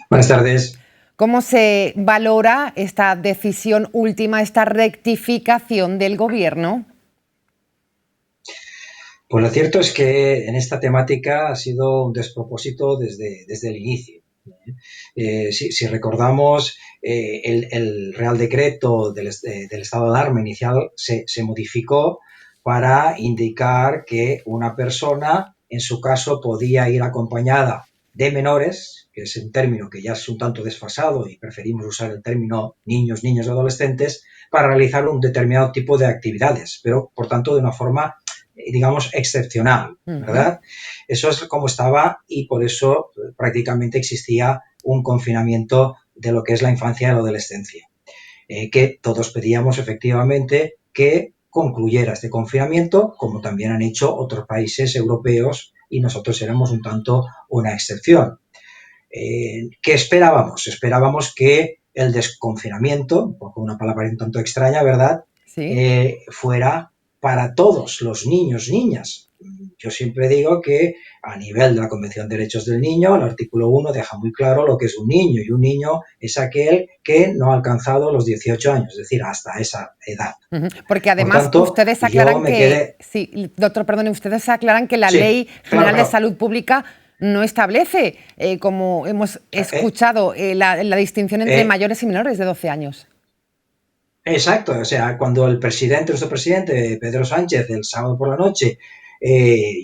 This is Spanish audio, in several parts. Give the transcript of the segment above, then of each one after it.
Buenas tardes. ¿Cómo se valora esta decisión última, esta rectificación del Gobierno? Pues lo cierto es que en esta temática ha sido un despropósito desde el inicio. Si recordamos, el Real Decreto del estado de alarma inicial se modificó para indicar que una persona, en su caso, podía ir acompañada de menores, que es un término que ya es un tanto desfasado y preferimos usar el término niños, niñas y adolescentes, para realizar un determinado tipo de actividades, pero por tanto de una forma digamos, excepcional, ¿verdad? Eso es como estaba y por eso prácticamente existía un confinamiento de lo que es la infancia y la adolescencia. Que todos pedíamos efectivamente que concluyera este confinamiento, como también han hecho otros países europeos y nosotros éramos un tanto una excepción. ¿Qué esperábamos? Esperábamos que el desconfinamiento, un poco una palabra un tanto extraña, ¿verdad? Sí. Fuera para todos los niños, niñas. Yo siempre digo que a nivel de la Convención de Derechos del Niño, el artículo 1 deja muy claro lo que es un niño, y un niño es aquel que no ha alcanzado los 18 años, es decir, hasta esa edad. Porque Por además tanto, ustedes yo aclaran me que, quedé... sí, doctor, perdone, ustedes aclaran que la Sí, Ley claro, General de claro. Salud Pública no establece, como hemos escuchado, la distinción entre mayores y menores de 12 años. Exacto, o sea, cuando nuestro presidente, Pedro Sánchez, el sábado por la noche,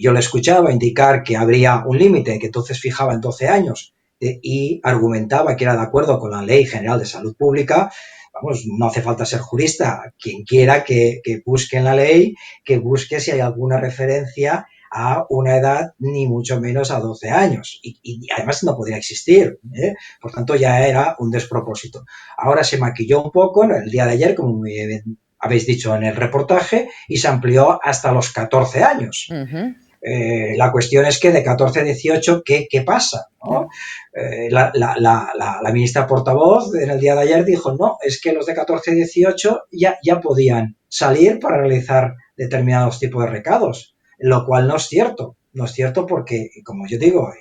yo le escuchaba indicar que habría un límite, que entonces fijaba en 12 años, y argumentaba que era de acuerdo con la Ley General de Salud Pública. Vamos, no hace falta ser jurista, quien quiera que busque en la ley, que busque si hay alguna referencia a una edad, ni mucho menos a 12 años, y además no podría existir, ¿eh? Por tanto ya era un despropósito. Ahora se maquilló un poco el día de ayer, como habéis dicho en el reportaje, y se amplió hasta los 14 años. La cuestión es que de 14 a 18, ¿qué pasa? ¿No? La ministra portavoz en el día de ayer dijo, no, es que los de 14 a 18 ya podían salir para realizar determinados tipos de recados, lo cual no es cierto. No es cierto porque, como yo digo,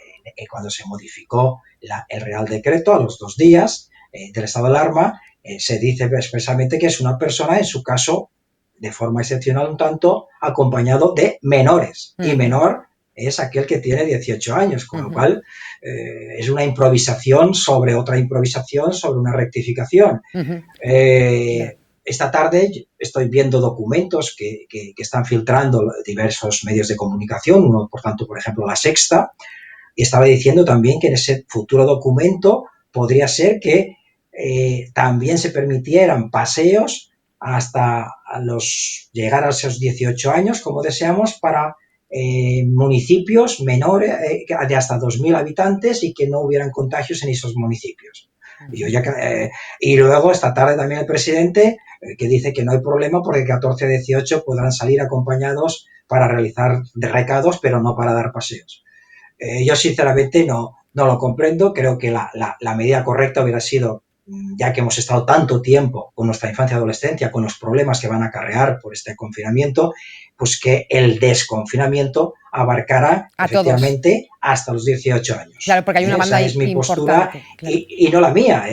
cuando se modificó el Real Decreto a los 2 días del estado de alarma, se dice expresamente que es una persona, en su caso, de forma excepcional un tanto, acompañado de menores. Y menor es aquel que tiene 18 años, con lo cual es una improvisación sobre otra improvisación, sobre una rectificación. Esta tarde estoy viendo documentos que están filtrando diversos medios de comunicación, uno, por tanto, por ejemplo, La Sexta, y estaba diciendo también que en ese futuro documento podría ser que también se permitieran paseos hasta llegar a esos 18 años, como deseamos, para municipios menores, de hasta 2.000 habitantes y que no hubieran contagios en esos municipios. Y luego esta tarde también el presidente que dice que no hay problema porque 14 a 18 podrán salir acompañados para realizar recados, pero no para dar paseos. Yo sinceramente no lo comprendo. Creo que la medida correcta hubiera sido, ya que hemos estado tanto tiempo con nuestra infancia y adolescencia, con los problemas que van a acarrear por este confinamiento, pues que el desconfinamiento abarcara A todos. efectivamente hasta los 18 años. Claro, porque hay una banda Esa es mi postura importante. Claro. y no la mía.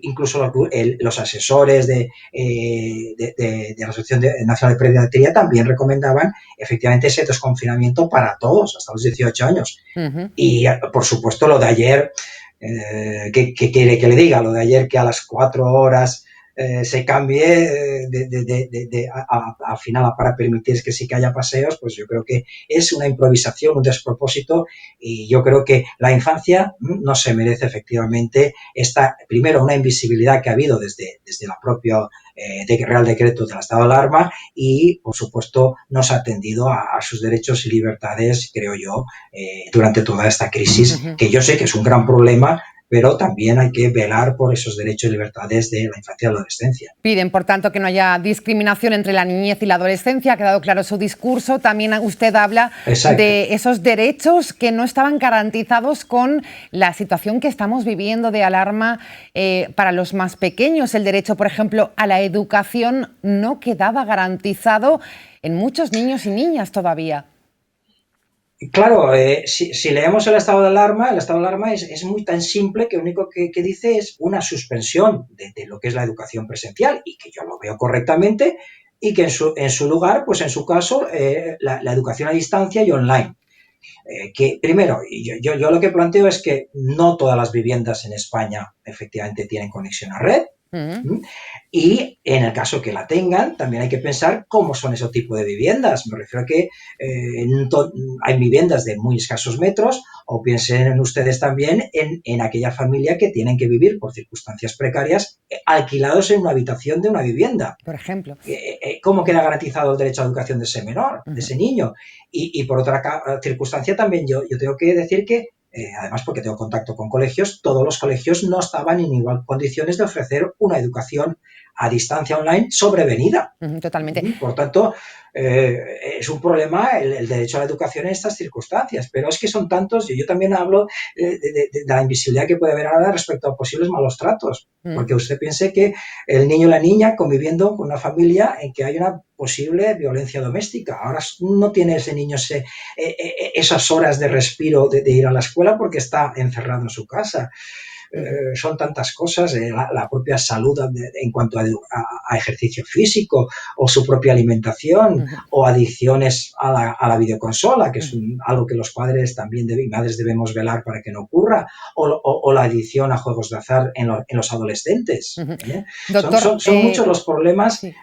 Incluso los asesores de la Asociación Nacional de Pediatría también recomendaban efectivamente ese desconfinamiento para todos hasta los 18 años. Y por supuesto lo de ayer, ¿qué quiere que le diga? Lo de ayer que a las 4 horas se cambie al final para permitir que sí que haya paseos, pues yo creo que es una improvisación, un despropósito, y yo creo que la infancia no se merece efectivamente primero una invisibilidad que ha habido desde la propia Real Decreto del estado de alarma y, por supuesto, no se ha atendido a sus derechos y libertades, creo yo, durante toda esta crisis, que yo sé que es un gran problema, pero también hay que velar por esos derechos y libertades de la infancia y la adolescencia. Piden, por tanto, que no haya discriminación entre la niñez y la adolescencia. Ha quedado claro su discurso. También usted habla de esos derechos que no estaban garantizados con la situación que estamos viviendo de alarma para los más pequeños. El derecho, por ejemplo, a la educación no quedaba garantizado en muchos niños y niñas todavía. Claro, si leemos el estado de alarma, es muy tan simple que lo único que dice es una suspensión de lo que es la educación presencial y que yo lo veo correctamente y que en su lugar, pues en su caso, la educación a distancia y online. Que primero, yo lo que planteo es que no todas las viviendas en España efectivamente tienen conexión a red. ¿Mm? Y en el caso que la tengan, también hay que pensar cómo son ese tipo de viviendas. Me refiero a que hay viviendas de muy escasos metros, o piensen ustedes también en aquella familia que tienen que vivir por circunstancias precarias alquilados en una habitación de una vivienda. Por ejemplo. ¿Cómo queda garantizado el derecho a la educación de ese menor, de ese niño? Y por otra circunstancia también yo tengo que decir que, además porque tengo contacto con colegios, todos los colegios no estaban en igual condiciones de ofrecer una educación a distancia online sobrevenida. Totalmente. Por tanto, es un problema el derecho a la educación en estas circunstancias, pero es que son tantos, y yo también hablo de la invisibilidad que puede haber ahora respecto a posibles malos tratos, porque usted piense que el niño o la niña conviviendo con una familia en que hay una posible violencia doméstica. Ahora no tiene ese niño esas horas de respiro de ir a la escuela porque está encerrado en su casa. Son tantas cosas, la propia salud en cuanto a ejercicio físico, o su propia alimentación, o adicciones a la videoconsola, que es algo que los padres también y madres debemos velar para que no ocurra, o la adicción a juegos de azar en los adolescentes. Doctor, son muchos los problemas. Sí.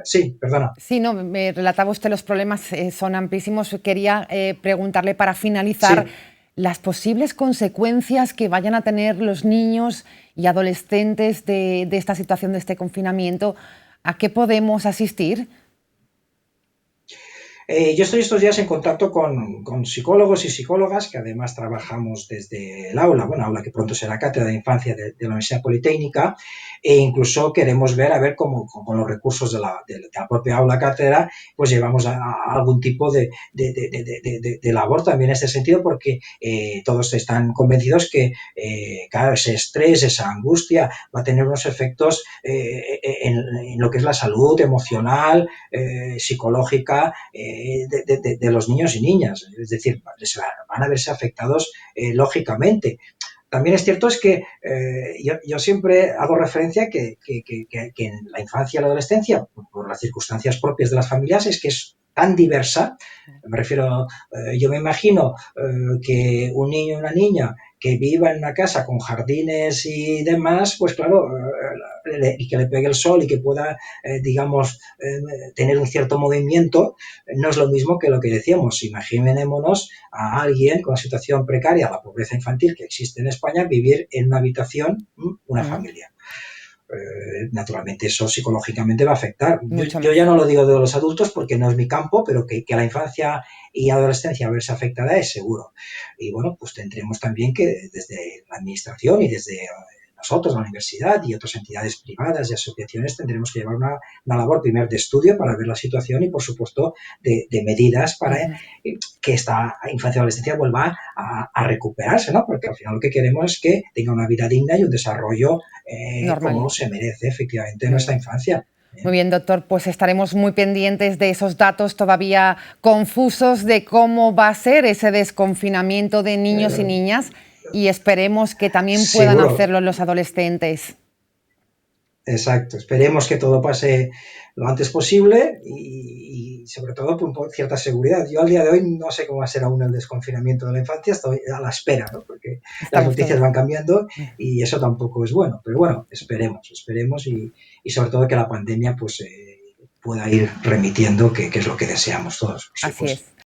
Sí, perdona. Sí, no, me relataba usted los problemas, son amplísimos. Quería preguntarle para finalizar las posibles consecuencias que vayan a tener los niños y adolescentes de esta situación, de este confinamiento. ¿A qué podemos asistir? Yo estoy estos días en contacto con psicólogos y psicólogas que además trabajamos desde el aula, aula que pronto será cátedra de infancia de la Universidad Politécnica, e incluso queremos ver a ver cómo con los recursos de la propia aula cátedra pues llevamos a algún tipo de labor también en este sentido, porque todos están convencidos que claro, ese estrés, esa angustia va a tener unos efectos en lo que es la salud emocional, psicológica, de los niños y niñas. Es decir, van a verse afectados lógicamente. También es cierto es que yo siempre hago referencia a que en la infancia y la adolescencia, por las circunstancias propias de las familias, es que es tan diversa. Me refiero, yo me imagino que un niño y una niña que viva en una casa con jardines y demás, pues claro, y que le pegue el sol y que pueda, digamos, tener un cierto movimiento, no es lo mismo que lo que decíamos. Imaginémonos a alguien con una situación precaria, la pobreza infantil que existe en España, vivir en una habitación, una familia. Naturalmente eso psicológicamente va a afectar. Yo ya no lo digo de los adultos porque no es mi campo, pero que a la infancia y adolescencia verse afectada es seguro. Y bueno, pues tendremos también que desde la administración y desde nosotros, la universidad y otras entidades privadas y asociaciones, tendremos que llevar una labor primero de estudio para ver la situación y, por supuesto, de medidas para que esta infancia y adolescencia vuelva a recuperarse, ¿no? Porque al final lo que queremos es que tenga una vida digna y un desarrollo como se merece efectivamente en nuestra infancia. Muy bien, doctor, pues estaremos muy pendientes de esos datos todavía confusos de cómo va a ser ese desconfinamiento de niños y niñas, y esperemos que también puedan hacerlo los adolescentes. Exacto, esperemos que todo pase lo antes posible y sobre todo con cierta seguridad. Yo al día de hoy no sé cómo va a ser aún el desconfinamiento de la infancia, estoy a la espera, ¿no? Porque las noticias van cambiando y eso tampoco es bueno. Pero bueno, esperemos y sobre todo que la pandemia pues pueda ir remitiendo, que es lo que deseamos todos, por supuesto. Así es.